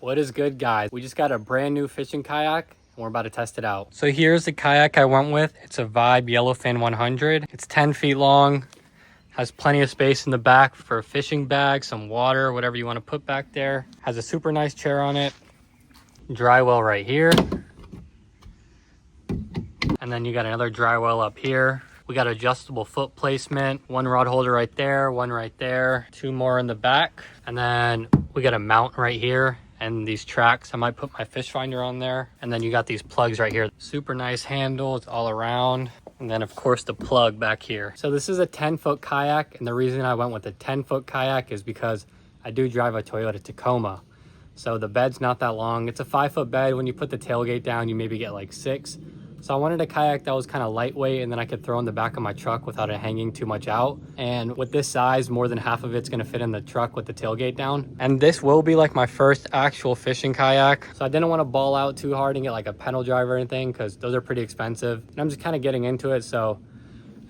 What is good, guys? We just got a brand new fishing kayak and we're about to test it out. So here's the kayak I went with. It's a Vibe Yellowfin 100. It's 10 feet long, has plenty of space in the back for a fishing bag, some water, whatever you want to put back there. Has a super nice chair on it, dry well right here. And then you got another dry well up here. We got adjustable foot placement, one rod holder right there, one right there, two more in the back. And then we got a mount right here and these tracks. I might put my fish finder on there. And then you got these plugs right here. Super nice handle, it's all around. And then of course the plug back here. So this is a 10-foot kayak. And the reason I went with a 10-foot kayak is because I do drive a Toyota Tacoma. So the bed's not that long. It's a 5-foot bed. When you put the tailgate down, you maybe get like 6. So I wanted a kayak that was kind of lightweight and then I could throw in the back of my truck without it hanging too much out. And with this size, more than half of it's gonna fit in the truck with the tailgate down. And this will be like my first actual fishing kayak. So I didn't want to ball out too hard and get like a pedal drive or anything because those are pretty expensive. And I'm just kind of getting into it. So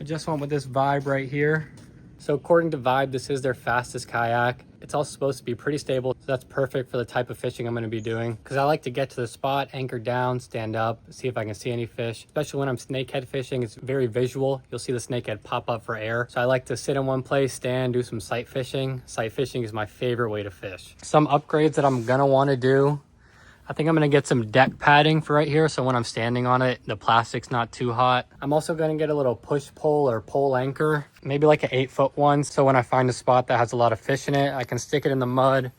I just went with this Vibe right here. So according to Vibe, this is their fastest kayak. It's also supposed to be pretty stable. So that's perfect for the type of fishing I'm going to be doing. Because I like to get to the spot, anchor down, stand up, see if I can see any fish. Especially when I'm snakehead fishing, it's very visual. You'll see the snakehead pop up for air. So I like to sit in one place, stand, do some sight fishing. Sight fishing is my favorite way to fish. Some upgrades that I'm going to want to do. I think I'm going to get some deck padding for right here. So when I'm standing on it, the plastic's not too hot. I'm also going to get a little push pole or pole anchor, maybe like an 8-foot one. So when I find a spot that has a lot of fish in it, I can stick it in the mud,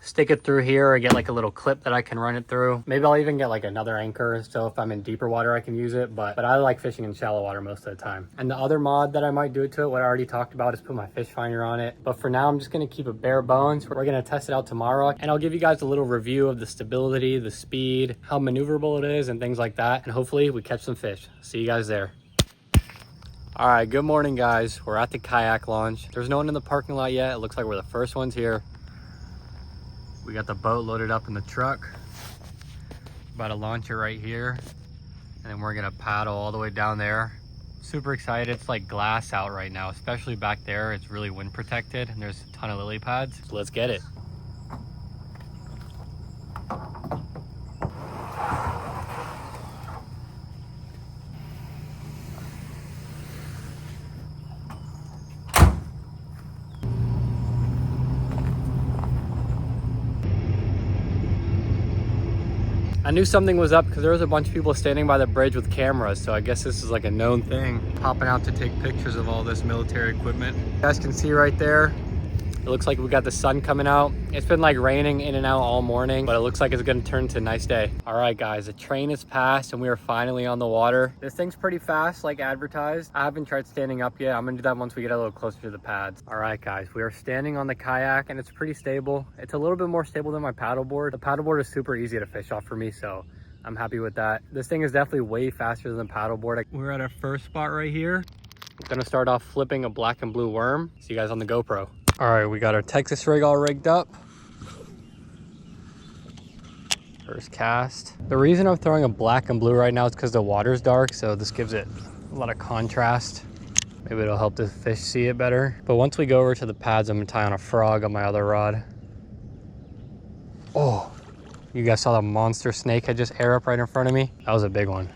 stick it through here, or get like a little clip that I can run it through. Maybe I'll even get like another anchor. So if I'm in deeper water, I can use it. But I like fishing in shallow water most of the time. And the other mod that I might do to it, what I already talked about, is put my fish finder on it. But for now, I'm just going to keep it bare bones. We're going to test it out tomorrow. And I'll give you guys a little review of the stability, the speed, how maneuverable it is, and things like that. And hopefully we catch some fish. See you guys there. All right, good morning, guys. We're at the kayak launch. There's no one in the parking lot yet. It looks like we're the first ones here. We got the boat loaded up in the truck. About to launch it right here. And then we're gonna paddle all the way down there. Super excited. It's like glass out right now, especially back there. It's really wind protected and there's a ton of lily pads. So let's get it. I knew something was up because there was a bunch of people standing by the bridge with cameras, so I guess this is like a known thing. Popping out to take pictures of all this military equipment. You guys can see right there, it looks like we got the sun coming out. It's been like raining in and out all morning, but it looks like it's gonna turn to a nice day. All right, guys, the train is passed and we are finally on the water. This thing's pretty fast, like advertised. I haven't tried standing up yet. I'm gonna do that once we get a little closer to the pads. All right, guys, we are standing on the kayak and it's pretty stable. It's a little bit more stable than my paddleboard. The paddleboard is super easy to fish off for me, so I'm happy with that. This thing is definitely way faster than the paddleboard. We're at our first spot right here. I'm gonna start off flipping a black and blue worm. See you guys on the GoPro. All right, we got our Texas rig all rigged up. First cast. The reason I'm throwing a black and blue right now is because the water's dark, so this gives it a lot of contrast. Maybe it'll help the fish see it better. But once we go over to the pads, I'm gonna tie on a frog on my other rod. Oh, you guys saw the monster snake had just air up right in front of me? That was a big one.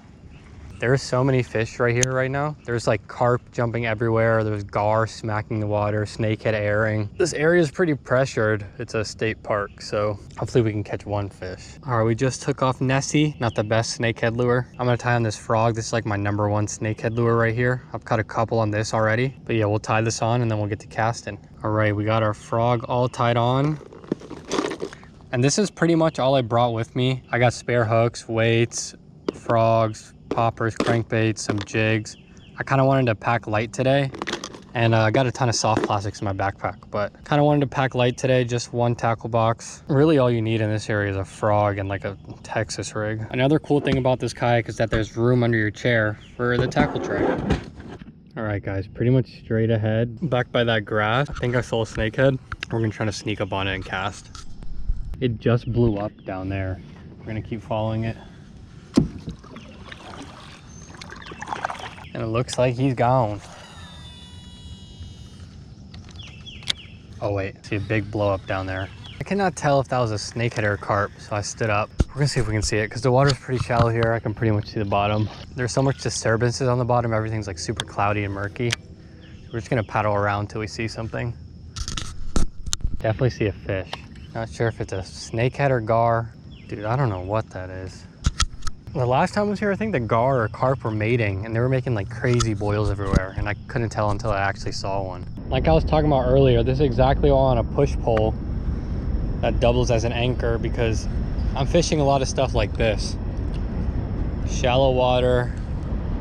There's so many fish right here right now. There's like carp jumping everywhere. There's gar smacking the water, snakehead airing. This area is pretty pressured. It's a state park, so hopefully we can catch one fish. All right, we just took off Nessie. Not the best snakehead lure. I'm gonna tie on this frog. This is like my #1 snakehead lure right here. I've caught a couple on this already. But yeah, we'll tie this on and then we'll get to casting. All right, we got our frog all tied on. And this is pretty much all I brought with me. I got spare hooks, weights, frogs, poppers, crankbaits, some jigs. I kind of wanted to pack light today, and I got a ton of soft plastics in my backpack, but kind of wanted to pack light today, just one tackle box. Really all you need in this area is a frog and like a Texas rig. Another cool thing about this kayak is that there's room under your chair for the tackle tray. All right, guys, pretty much straight ahead, back by that grass. I think I saw a snakehead. We're gonna try to sneak up on it and cast. It just blew up down there. We're gonna keep following it. And it looks like he's gone. Oh wait, see a big blow up down there. I cannot tell if that was a snakehead or a carp, so I stood up. We're gonna see if we can see it because the water's pretty shallow here. I can pretty much see the bottom. There's so much disturbances on the bottom. Everything's like super cloudy and murky. We're just gonna paddle around till we see something. Definitely see a fish. Not sure if it's a snakehead or gar. Dude, I don't know what that is. The last time I was here, I think the gar or carp were mating and they were making like crazy boils everywhere, and I couldn't tell until I actually saw one. Like I was talking about earlier, this is exactly on a push pole that doubles as an anchor because I'm fishing a lot of stuff like this. Shallow water,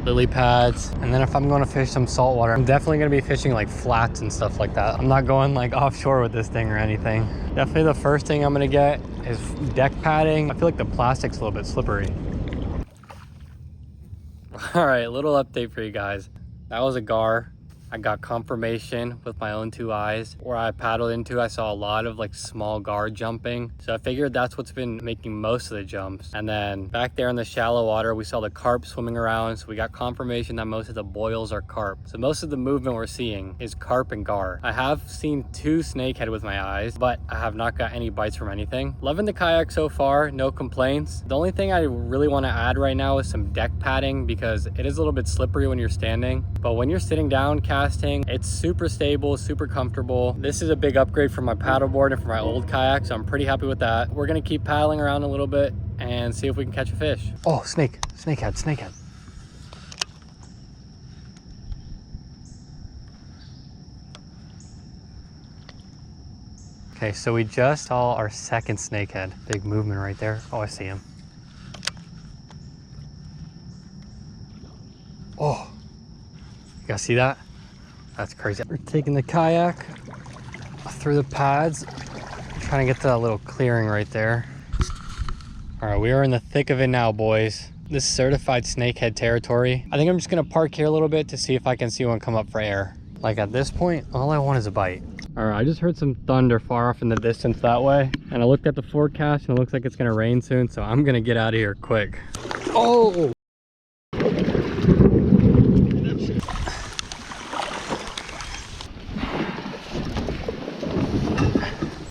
lily pads, and then if I'm going to fish some saltwater, I'm definitely going to be fishing like flats and stuff like that. I'm not going like offshore with this thing or anything. Definitely the first thing I'm going to get is deck padding. I feel like the plastic's a little bit slippery. All right, little update for you guys. That was a gar. I got confirmation with my own 2 eyes. Where I paddled into, I saw a lot of like small gar jumping. So I figured that's what's been making most of the jumps. And then back there in the shallow water, we saw the carp swimming around. So we got confirmation that most of the boils are carp. So most of the movement we're seeing is carp and gar. I have seen 2 snakehead with my eyes, but I have not got any bites from anything. Loving the kayak so far, no complaints. The only thing I really want to add right now is some deck padding because it is a little bit slippery when you're standing. But when you're sitting down casting, it's super stable, super comfortable. This is a big upgrade from my paddleboard and from my old kayak, so I'm pretty happy with that. We're gonna keep paddling around a little bit and see if we can catch a fish. Oh, snakehead. Okay, so we just saw our second snakehead. Big movement right there. Oh, I see him. Oh, you guys see that? That's crazy. We're taking the kayak through the pads, trying to get to that little clearing right there. All right, we are in the thick of it now, boys. This is certified snakehead territory. I think I'm just gonna park here a little bit to see if I can see one come up for air. Like at this point, all I want is a bite. All right, I just heard some thunder far off in the distance that way, and I looked at the forecast and it looks like it's gonna rain soon, so I'm gonna get out of here quick. Oh!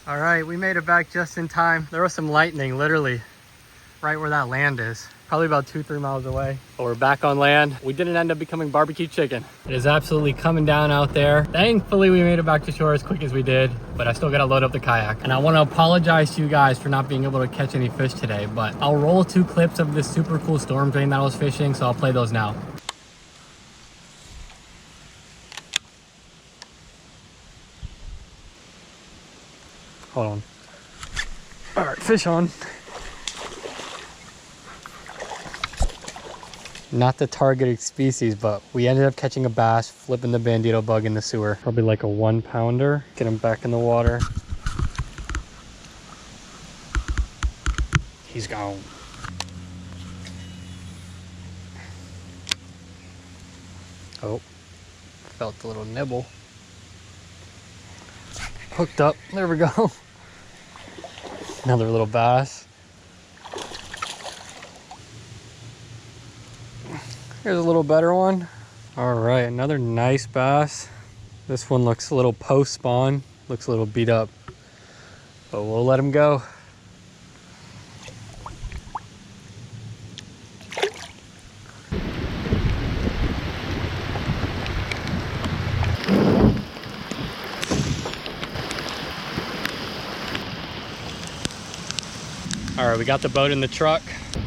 All right, we made it back just in time. There was some lightning literally right where that land is. Probably about 2-3 miles away. But we're back on land. We didn't end up becoming barbecue chicken. It is absolutely coming down out there. Thankfully, we made it back to shore as quick as we did, but I still gotta load up the kayak. And I wanna apologize to you guys for not being able to catch any fish today, but I'll roll 2 clips of this super cool storm drain that I was fishing, so I'll play those now. Hold on. All right, fish on. Not the targeted species, but we ended up catching a bass, flipping the bandito bug in the sewer. Probably like a 1-pounder. Get him back in the water. He's gone. Oh, felt a little nibble. Hooked up, there we go. Another little bass. Here's a little better one. All right, another nice bass. This one looks a little post spawn, looks a little beat up, but we'll let him go. All right, we got the boat in the truck.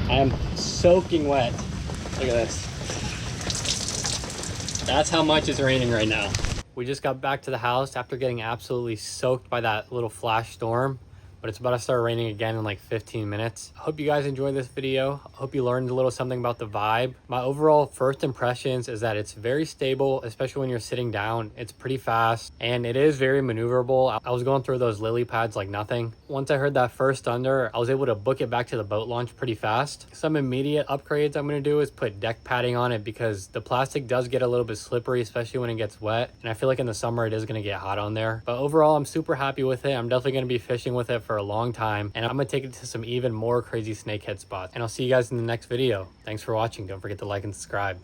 I am soaking wet. Look at this. That's how much it's raining right now. We just got back to the house after getting absolutely soaked by that little flash storm, but it's about to start raining again in like 15 minutes. I hope you guys enjoyed this video. I hope you learned a little something about the vibe. My overall first impressions is that it's very stable, especially when you're sitting down. It's pretty fast and it is very maneuverable. I was going through those lily pads like nothing. Once I heard that first thunder, I was able to book it back to the boat launch pretty fast. Some immediate upgrades I'm going to do is put deck padding on it because the plastic does get a little bit slippery, especially when it gets wet. And I feel like in the summer it is going to get hot on there. But overall, I'm super happy with it. I'm definitely going to be fishing with it for a long time, and I'm going to take it to some even more crazy snakehead spots. And I'll see you guys in the next video. Thanks for watching. Don't forget to like and subscribe.